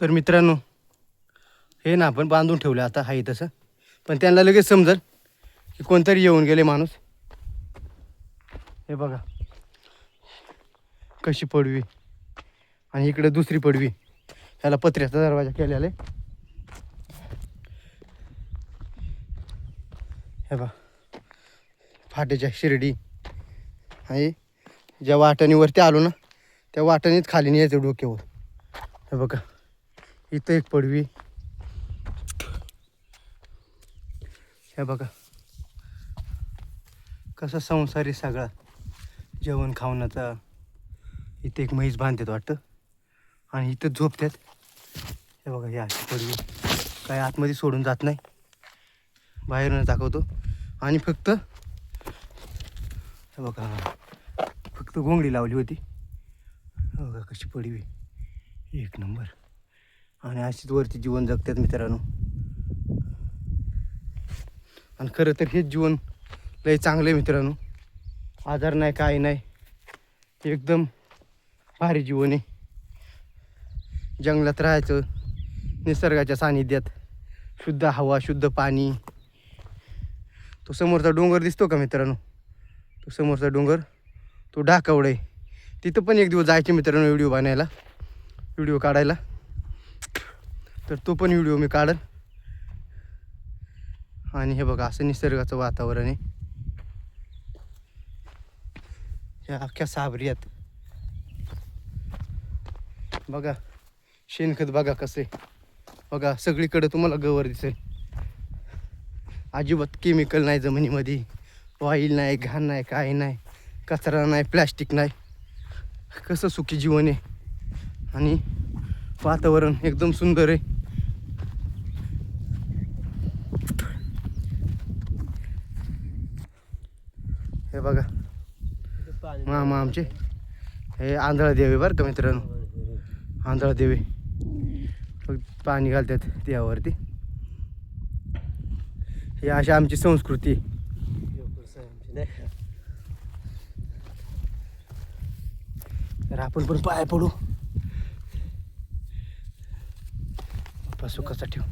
तर मित्रांनो, हे ना आपण बांधून ठेवलं आता आहे तसं, पण त्यांना लगेच समजेल की कोणतरी येऊन गेले माणूस. हे बघा कशी पडवी, आणि इकडे दुसरी पडवी, ह्याला पत्र्याचा दरवाजा केलेला आहे. हे बघा फाट्याच्या शिर्डी आहे. ज्या वाटाणीवरती आलो ना त्या वाटाणीच खाली नाही यायचं डोक्यावर. हे बघा इथं एक पडवी. हे बघा कसा संसारी सगळा जेवण खावण्याचा. इथे एक म्हैस बांधतात वाटतं आणि इथं झोपतात. हे बघा ही अशी पडवी काय आतमध्ये सोडून जात नाही, बाहेरूनच दाखवतो. आणि फक्त हे बघा फक्त घोंगडी लावली होती. हे बघा कशी पडवी एक नंबर. आणि अशीच वरती जीवन जगतात मित्रांनो. आणि खरं तर हेच जीवन लय चांगलं आहे मित्रांनो. आजार नाही काय नाही, एकदम भारी जीवन आहे. जंगलात राहायचं, निसर्गाच्या सानिध्यात, शुद्ध हवा शुद्ध पाणी. तो समोरचा डोंगर दिसतो का मित्रांनो, तो समोरचा डोंगर तो ढाकावड आहे. तिथं पण एक दिवस जायचे मित्रांनो व्हिडिओ काढायला. तर तो पण व्हिडिओ मी काढेल. आणि हे बघा असं निसर्गाचं वातावरण आहे. ह्या अख्ख्या साबरीयात बघा शेणखत बघा कसं आहे. बघा सगळीकडे तुम्हाला गवर दिसेल. अजिबात केमिकल नाही जमिनीमध्ये, ऑइल नाही, घाण नाही, काय नाही, कचरा नाही, प्लॅस्टिक नाही. कसं सुखी जीवन आहे. आणि वातावरण एकदम सुंदर आहे. हे बघा मामा आमचे हे आंधळा देव आहे बरं का मित्रांनो. आंधळा देव आहे, फक्त पाणी घालतात देवावरती. ही अशी आमची संस्कृती. तर आपण पण पाय पडू, बाप्पा सुखाचा ठेव.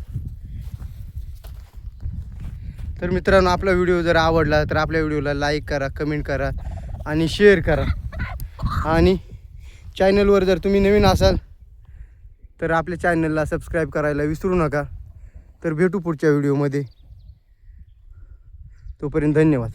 तर मित्रांनो आपला व्हिडिओ जर आवडला तर आपल्या व्हिडिओला लाईक करा, कमेंट करा आणि शेअर करा. आणि चॅनलवर जर तुम्ही नवीन असाल तर आपल्या चॅनलला सबस्क्राईब करायला विसरू नका. तर भेटू पुढच्या व्हिडिओमध्ये. तोपर्यंत धन्यवाद.